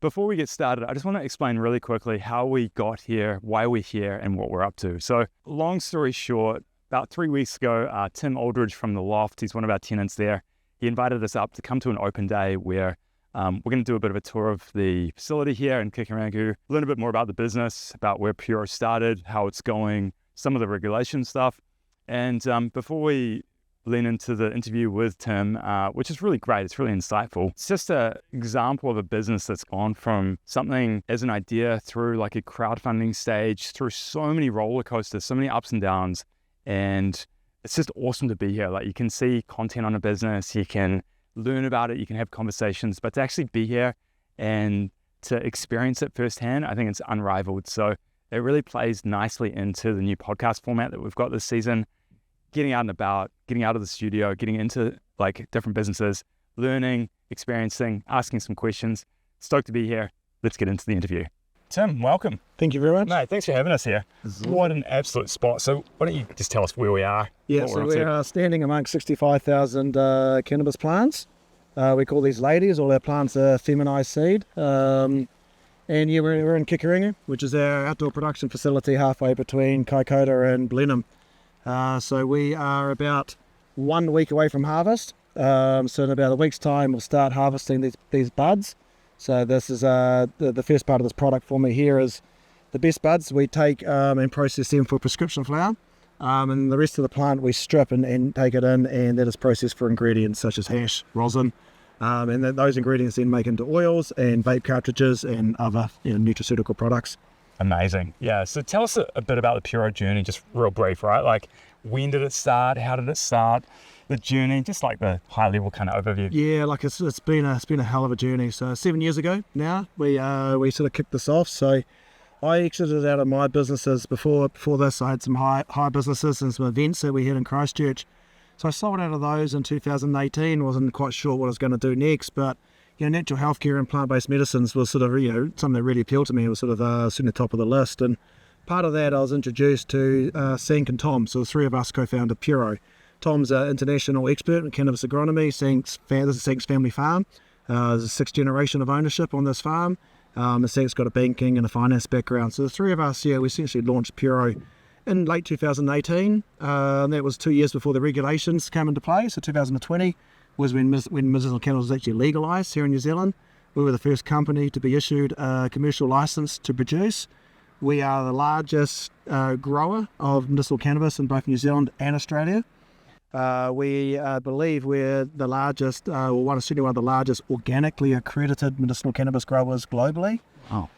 Before we get started, I just want to explain really quickly how we got here, why we're here, and what we're up to. So, long story short, about 3 weeks ago, Tim Aldridge from The Loft, he's one of our tenants there, he invited us up to come to an open day where we're going to do a bit of a tour of the facility here in Kikarangu, learn a bit more about the business, about where Puro started, how it's going, some of the regulation stuff. And before we lean into the interview with Tim, which is really great, it's really insightful. It's just an example of a business that's gone from something as an idea through like a crowdfunding stage, through so many roller coasters, so many ups and downs. And it's just awesome to be here. Like, you can see content on a business, you can learn about it, you can have conversations, but to actually be here and to experience it firsthand, I think it's unrivaled. So it really plays nicely into the new podcast format that we've got this season. Getting out and about, getting out of the studio, getting into like different businesses, learning, experiencing, asking some questions. Stoked to be here. Let's get into the interview. Tim, welcome. Thank you very much. Mate, thanks for having us here. What an absolute spot. So why don't you just tell us where we are? Yeah, so we are standing amongst 65,000 cannabis plants. We call these ladies. All our plants are feminized seed. And yeah, we're in Kikarangu, which is our outdoor production facility halfway between Kaikoura and Blenheim. So we are about 1 week away from harvest. So in about a week's time, we'll start harvesting these buds. So this is the first part of this product for me here is the best buds. We take and process them for prescription flower. And the rest of the plant we strip and take it in, and that is processed for ingredients such as hash, rosin. And then those ingredients then make into oils and vape cartridges and other nutraceutical products. Amazing. Yeah. So tell us a bit about the Puro journey, just real brief, right? Like, when did it start? How did it start? The journey, just like the high level kind of overview. Yeah, like it's been a hell of a journey. So 7 years ago now, we sort of kicked this off. So I exited out of my businesses before this. I had some high businesses and some events that we had in Christchurch. So I sold out of those in 2018. Wasn't quite sure what I was going to do next, but natural healthcare and plant-based medicines was sort of, something that really appealed to me. It was sort of sitting at the top of the list. And part of that, I was introduced to Sank and Tom. So the three of us co-founded Puro. Tom's an international expert in cannabis agronomy. This is Sank's family farm. There's a 6th generation of ownership on this farm. And Sank's got a banking and a finance background. So the three of us, we essentially launched Puro in late 2018. And that was 2 years before the regulations came into play. So 2020 was when medicinal cannabis was actually legalised here in New Zealand. We were the first company to be issued a commercial licence to produce. We are the largest grower of medicinal cannabis in both New Zealand and Australia. We believe we're the largest, certainly one of the largest organically accredited medicinal cannabis growers globally. Oh.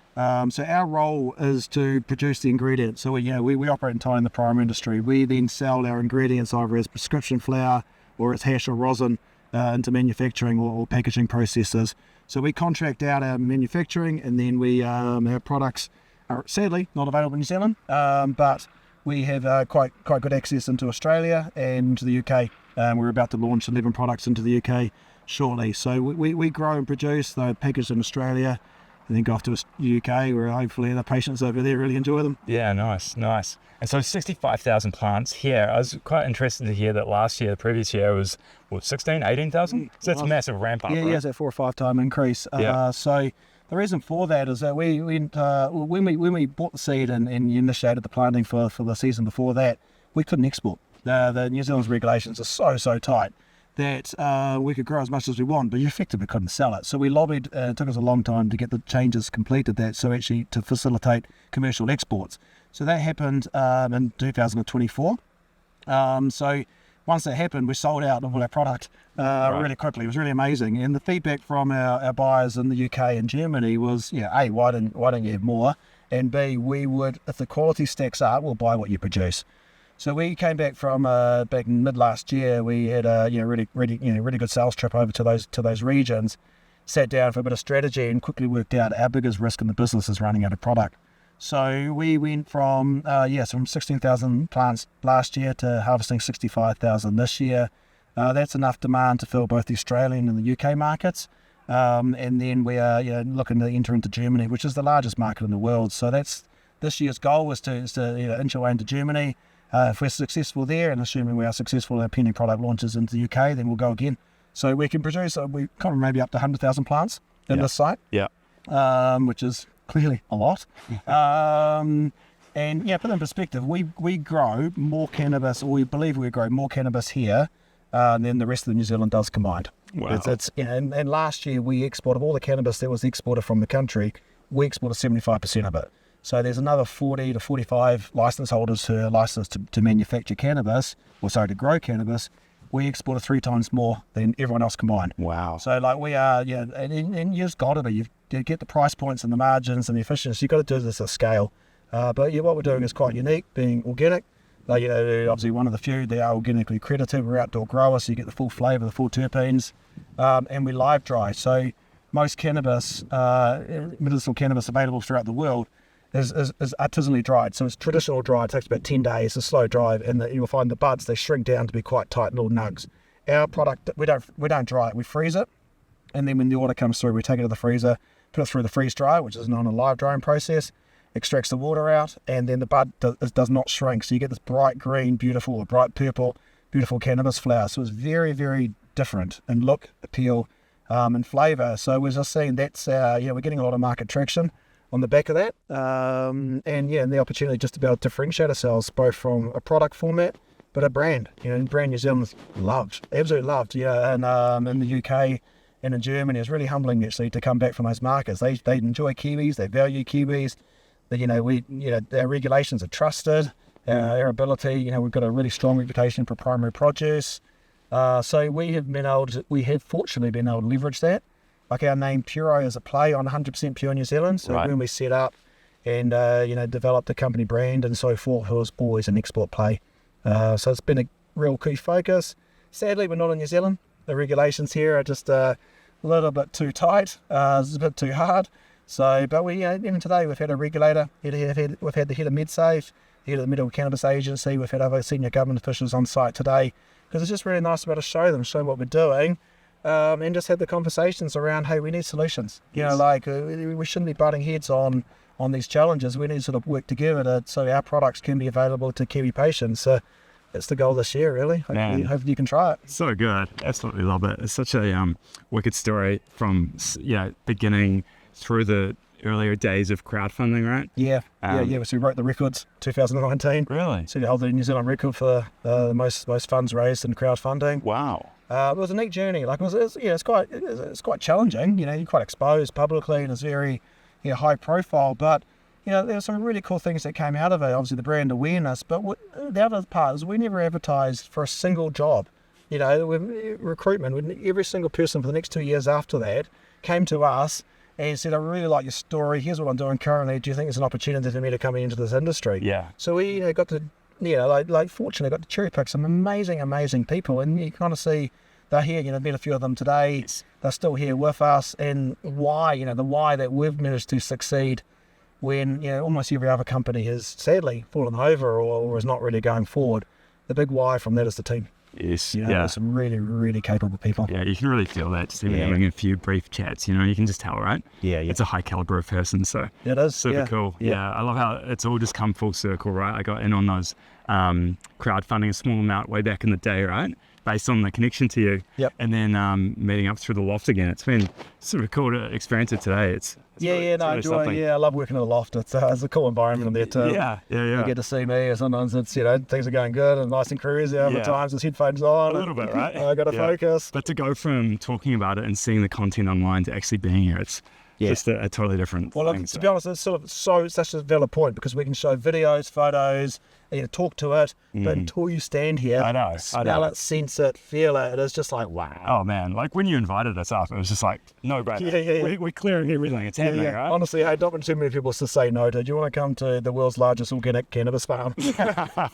So our role is to produce the ingredients. So we operate entirely in the primary industry. We then sell our ingredients either as prescription flower or as hash or rosin into manufacturing or packaging processes. So we contract out our manufacturing, and then our products are sadly not available in New Zealand, but we have quite good access into Australia and to the UK. We're about to launch 11 products into the UK shortly. So we grow and produce, they're packaged in Australia, and then go off to the UK, where hopefully the patients over there really enjoy them. Yeah, nice. And so 65,000 plants here. I was quite interested to hear that the previous year was, 16, 18,000? So that's a massive ramp up, Yeah, right? Yeah, it's a 4 or 5 time increase. So the reason for that is that when we bought the seed and initiated the planting for the season before that, we couldn't export. The New Zealand's regulations are so tight that we could grow as much as we want, but you effectively couldn't sell it. So we lobbied. It took us a long time to get the changes completed to facilitate commercial exports. So that happened in 2024. So once that happened, we sold out of all our product really quickly. It was really amazing. And the feedback from our buyers in the UK and Germany was, A, why don't you have more? And B, we would, if the quality stacks up, we'll buy what you produce. So we came back from back in mid last year. We had a really good sales trip over to those regions. Sat down for a bit of strategy and quickly worked out our biggest risk in the business is running out of product. So we went from 16,000 plants last year to harvesting 65,000 this year. That's enough demand to fill both the Australian and the UK markets. And then we are looking to enter into Germany, which is the largest market in the world. So that's this year's goal was to inch our way into Germany. If we're successful there, and assuming we are successful, our pending product launches into the UK, then we'll go again. So we can produce, we kind of maybe up to 100,000 plants in this site. Yeah. which is clearly a lot. And yeah, put that in perspective, we grow more cannabis, or we believe we grow more cannabis here than the rest of New Zealand does combined. Wow. It's and last year we exported all the cannabis that was exported from the country. We exported 75% of it. So there's another 40 to 45 license holders who are licensed to manufacture cannabis, to grow cannabis. We exported 3 times more than everyone else combined. Wow. So like we are, and you just got to be. You get the price points and the margins and the efficiency. You've got to do this at scale. But yeah, what we're doing is quite unique, being organic. Like, obviously one of the few, they are organically accredited. We're outdoor growers, so you get the full flavour, the full terpenes, and we live dry. So most cannabis, medicinal cannabis available throughout the world is artisanally dried. So it's traditional dry. It takes about 10 days, a slow dry, and you'll find the buds, they shrink down to be quite tight little nugs. Our product, we don't dry it, we freeze it, and then when the order comes through, we take it to the freezer, put it through the freeze dryer, which is not a live drying process, extracts the water out, and then the bud does not shrink. So you get this bright green, beautiful, or bright purple, beautiful cannabis flower. So it's very, very different in look, appeal, and flavour. So we're just seeing that's, we're getting a lot of market traction on the back of that. And the opportunity just to be able to differentiate ourselves both from a product format, but a brand. Brand New Zealand's loved, absolutely loved. And in the UK and in Germany, it's really humbling actually to come back from those markets. They enjoy kiwis, they value kiwis. Our regulations are trusted. Our ability, we've got a really strong reputation for primary produce. So we have fortunately been able to leverage that. Like our name Puro is a play on 100% pure New Zealand. So when we set up and developed the company brand and so forth, it was always an export play. So it's been a real key focus. Sadly, we're not in New Zealand. The regulations here are just a little bit too tight. It's a bit too hard. So, but we, even today, we've had a regulator, we've had the head of MedSafe, the head of the Medical Cannabis Agency, we've had other senior government officials on site today, because it's just really nice to be able to show what we're doing, and just have the conversations around, hey, we need solutions. Yes. We shouldn't be butting heads on these challenges. We need to sort of work together so our products can be available to Kiwi patients. So that's the goal this year, really. Hopefully you can try it. So good. Absolutely love it. It's such a wicked story from beginning through the earlier days of crowdfunding, right? Yeah. So we wrote the records 2019. Really? So we held the New Zealand record for the most funds raised in crowdfunding. Wow. It was a neat journey. It's quite challenging. You're quite exposed publicly, and it's very high profile. But there were some really cool things that came out of it. Obviously, the brand awareness. But the other part is we never advertised for a single job. With recruitment, every single person for the next 2 years after that came to us and said, I really like your story. Here's what I'm doing currently. Do you think it's an opportunity for me to come into this industry? Yeah. So we got to, fortunately got to cherry pick some amazing people. And you kind of see they're here, met a few of them today. Yes. They're still here with us. And why, the why that we've managed to succeed when, almost every other company has sadly fallen over or is not really going forward. The big why from that is the team. Yes. There's some really, really capable people. Yeah, you can really feel that just even having a few brief chats, you can just tell, right? Yeah. It's a high caliber of person, so it is super cool. Yeah, I love how it's all just come full circle, right? I got in on those crowdfunding, a small amount way back in the day, right? Based on the connection to you. Yep. And then meeting up through the loft again. It's been super cool to experience it today. It's really, I enjoy. I love working at the loft. It's a cool environment in there too. Yeah. You get to see me. Sometimes it's things are going good and nice and cruisy. Other times it's headphones on. A little bit, right? I got to focus. But to go from talking about it and seeing the content online to actually being here, it's just a totally different thing. To be honest, it's such a valid point because we can show videos, photos, talk to it, but until you stand here, smell it, sense it, feel it, it is just like, wow. Oh man, like when you invited us up, it was just like, no brainer. We're clearing everything, it's happening, right? Honestly, I don't want too many people to say no to. Do you want to come to the world's largest organic cannabis farm?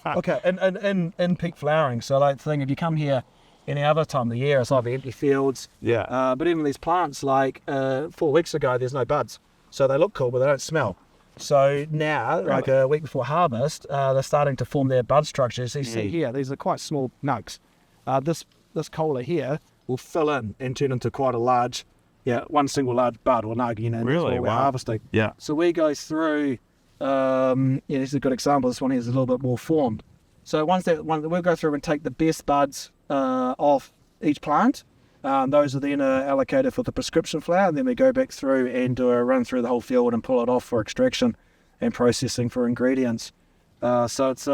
Okay, and in peak flowering, so if you come here any other time of the year, it's like the empty fields. Yeah. But even these plants, 4 weeks ago, there's no buds. So they look cool, but they don't smell. So now, a week before harvest, they're starting to form their bud structures. So you see here, these are quite small nugs. This cola here will fill in and turn into quite a large, one single large bud or nug, Really? we're harvesting. Yeah. So we go through, this is a good example. This one here is a little bit more formed. So we'll go through and take the best buds off each plant, Those are then allocated for the prescription flower, and then we go back through and do a run through the whole field and pull it off for extraction and processing for ingredients. So it's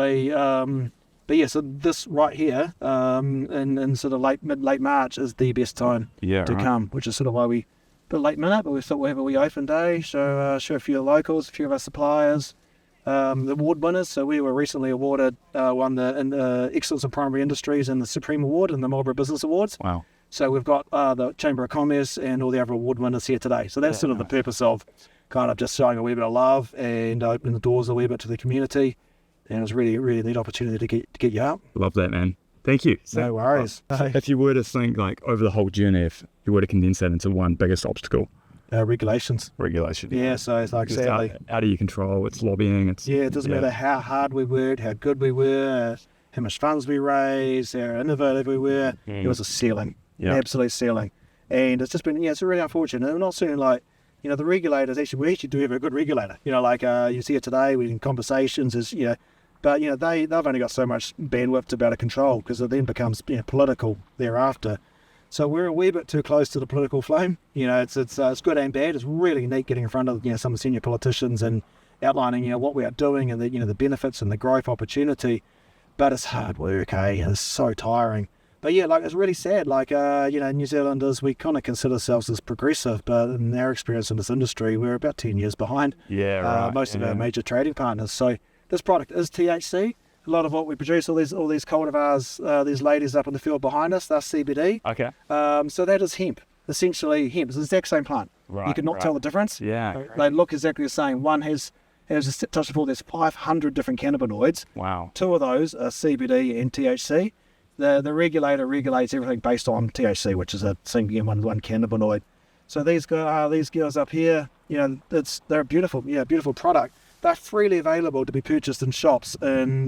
but yeah, so this right here in sort of late March is the best time to come, which is sort of why we put late minute, but we thought we'll have a wee open day, show a few of the locals, a few of our suppliers, the award winners. So we were recently awarded won the Excellence in Primary Industries and the Supreme Award and the Marlborough Business Awards. Wow. So we've got the Chamber of Commerce and all the other award winners here today. So that's sort of the purpose of kind of just showing a wee bit of love and opening the doors a wee bit to the community. And it was really, really neat opportunity to get you up. Love that, man. Thank you. So, no worries. If you were to think like over the whole journey, if you were to condense that into one biggest obstacle, regulations. Yeah, so it's like exactly. How do you control? It's lobbying. It doesn't matter how hard we worked, how good we were, how much funds we raised, how innovative we were. It was a ceiling, absolute ceiling. And it's just been, it's really unfortunate. I'm not saying like, the regulators we actually do have a good regulator. Like you see it today, we're in conversations, but they've only got so much bandwidth to be able to control, because it then becomes political thereafter. So we're a wee bit too close to the political flame. It's good and bad. It's really neat getting in front of some senior politicians and outlining what we are doing and the benefits and the growth opportunity. But it's hard work, It's so tiring. But it's really sad. New Zealanders, we kind of consider ourselves as progressive, but in our experience in this industry, we're about 10 years behind. Most of our major trading partners. So this product is THC. A lot of what we produce, all these cultivars, these ladies up in the field behind us, that's CBD. Okay. So that is hemp. Essentially hemp. It's the exact same plant. Right. You cannot tell the difference. Yeah. They look exactly the same. One has a touch of all. There's 500 different cannabinoids. Wow. 2 of those are CBD and THC. The regulator regulates everything based on THC, which is a single one cannabinoid. So these girls up here, they're a beautiful product. They're freely available to be purchased in shops in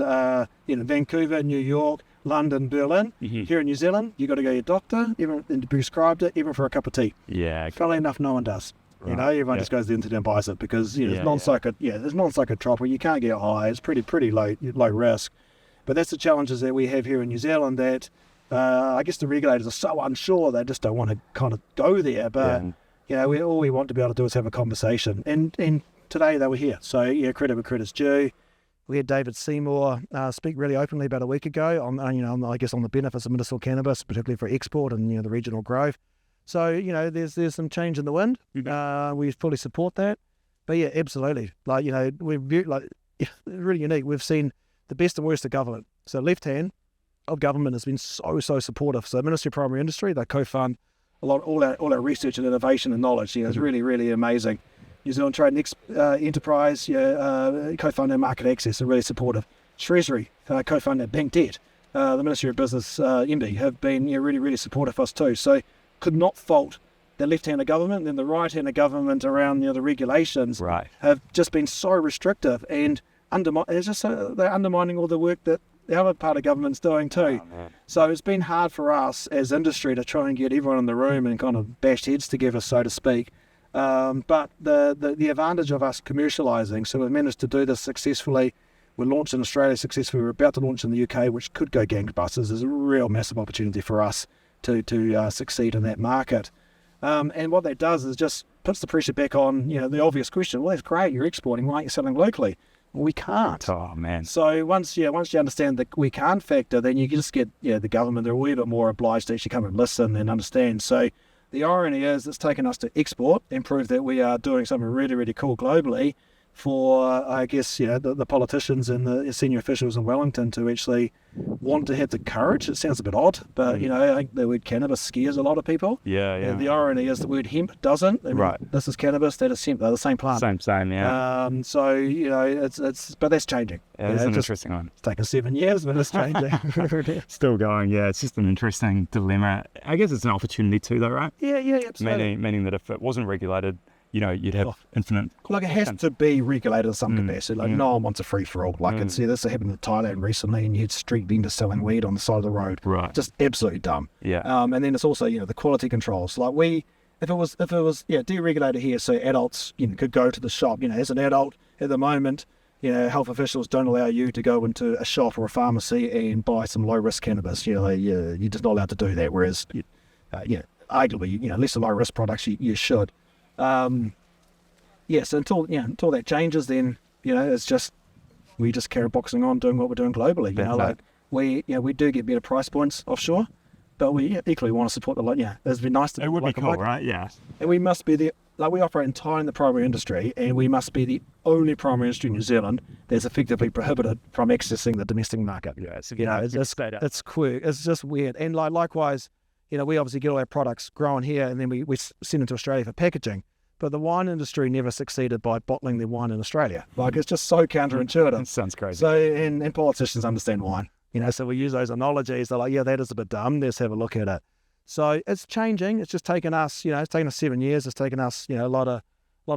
Vancouver, New York, London, Berlin. Mm-hmm. Here in New Zealand, you got to go to your doctor, even to be prescribed it, even for a cup of tea. Yeah. Funnily enough, no one does. Right. Everyone just goes to the internet and buys it because it's non-psychotropic. You can't get high. It's pretty low risk. But that's the challenges that we have here in New Zealand that I guess the regulators are so unsure they just don't want to kind of go there. But all we want to be able to do is have a conversation. And today they were here, so credit where credit's due. We had David Seymour speak really openly about a week ago on the benefits of medicinal cannabis, particularly for export and the regional growth. So there's some change in the wind. We fully support that. But absolutely, we're really unique. We've seen the best and worst of government. So left hand of government has been so supportive. So Ministry of Primary Industry, they co-fund all our research and innovation and knowledge. It's really, really amazing. New Zealand Trade and Enterprise, co-funded market access, are really supportive. Treasury, co-funded bank debt. The Ministry of Business, MB, have been really, really supportive of us too. So could not fault the left-hand of government, and then the right-hand of government around the regulations have just been so restrictive and they're undermining all the work that the other part of government's doing too. So it's been hard for us as industry to try and get everyone in the room and kind of bash heads together, so to speak. But the advantage of us commercialising, so we've managed to do this successfully. We're launched in Australia successfully. We're about to launch in the UK, which could go gangbusters. There's a real massive opportunity for us to succeed in that market. And what that does is just puts the pressure back on, the obvious question. Well, that's great. You're exporting. Why aren't you selling locally? Well, we can't. Oh, man. So once you understand the we can't factor, then you just get the government, they're a wee bit more obliged to actually come and listen and understand. So the irony is it's taken us to export and prove that we are doing something really, really cool globally for, I guess, the politicians and the senior officials in Wellington to actually want to have the courage. It sounds a bit odd, but, I think the word cannabis scares a lot of people. Yeah. The irony is the word hemp doesn't. This is cannabis, that is hemp. They're the same plant. Same, yeah. So, but that's changing. Yeah, it's an interesting one. It's taken 7 years, but it's changing. Still going, yeah. It's just an interesting dilemma. I guess it's an opportunity too, though, right? Yeah, absolutely. Meaning that if it wasn't regulated, you'd have infinite. It has to be regulated in some capacity. No one wants a free for all. This happened in Thailand recently, and you had street vendors selling weed on the side of the road. Right. Just absolutely dumb. Yeah. And then it's also the quality controls. If it was deregulated here, so adults could go to the shop. As an adult at the moment, health officials don't allow you to go into a shop or a pharmacy and buy some low risk cannabis. You're just not allowed to do that. Whereas arguably, less low risk products, you should. So until that changes, then it's just we just carry boxing on, doing what we're doing globally. We do get better price points offshore, but we equally want to support the it'd be nice to. It would be cool, right? Yeah. And we must be we operate entirely in the primary industry, and we must be the only primary industry in New Zealand that's effectively prohibited from accessing the domestic market. Yeah, it's quirk. It's just weird. And likewise, we obviously get all our products grown here, and then we send them to Australia for packaging. But the wine industry never succeeded by bottling their wine in Australia. It's just so counterintuitive. That sounds crazy. So, and politicians understand wine. So we use those analogies. They're like, yeah, that is a bit dumb. Let's have a look at it. So it's changing. It's just taken us, it's taken us 7 years. It's taken us, a lot of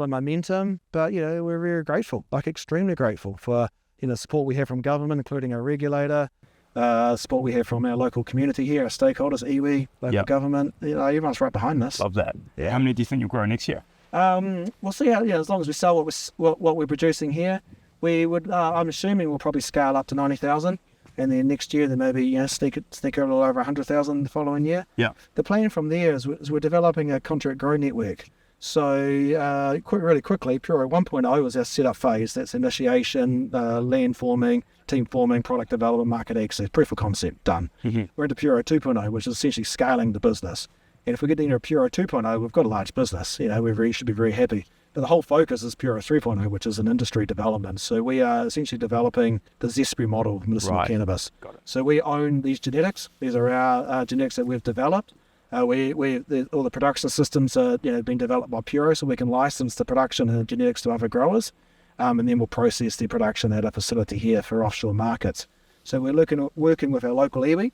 momentum. But we're very grateful, extremely grateful for support we have from government, including our regulator, support we have from our local community here, our stakeholders, iwi, local government. Everyone's right behind this. Love that. Yeah. How many do you think you'll grow next year? We'll see how. As long as we sell what we're producing here, we would. I'm assuming we'll probably scale up to 90,000. And then next year, then maybe sneak a little over 100,000 the following year. Yeah. The plan from there is we're developing a contract grow network. So really quickly, Puro 1.0 was our setup phase. That's initiation, land forming, team forming, product development, market access, proof of concept, done. Mm-hmm. We're into Puro 2.0, which is essentially scaling the business. And if we get into Puro 2.0, we've got a large business. We should be very happy. But the whole focus is Puro 3.0, which is an industry development. So we are essentially developing the Zespri model of medicinal cannabis. Got it. So we own these genetics. These are our genetics that we've developed. All the production systems are being developed by Puro, so we can license the production and the genetics to other growers, and then we'll process the production at a facility here for offshore markets. So we're working with our local iwi,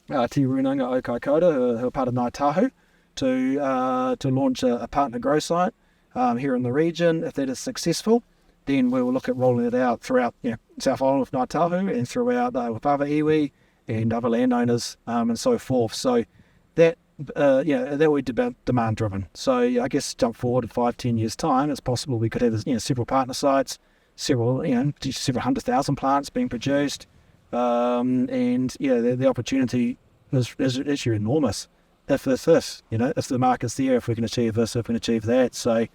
Te Runanga o Kaikoura, who are part of Ngāi Tahu, to launch a partner grow site here in the region. If that is successful, then we will look at rolling it out throughout South Island with Ngāi Tahu and throughout with other iwi and other landowners and so forth. So that will be demand driven. So I guess jump forward 5-10 years time, it's possible we could have several partner sites, several 100,000 plants being produced, and the opportunity is actually enormous. If the market's there, if we can achieve this, if we can achieve that. So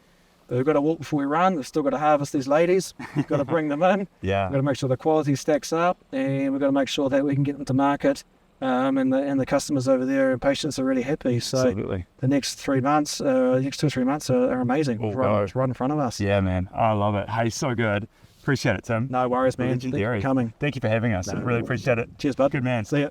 we've got to walk before we run. We've still got to harvest these ladies. We've got to bring them in. Yeah. We've got to make sure the quality stacks up, and we've got to make sure that we can get them to market. And the customers over there and patients are really happy. So Absolutely. The next 3 months, next 2 or 3 months are amazing. It's right in front of us. Yeah, man. I love it. Hey, so good. Appreciate it, Tim. No worries, man. Legendary. Thank you for coming. Thank you for having us. I really appreciate it. Cheers, bud. Good man. See ya.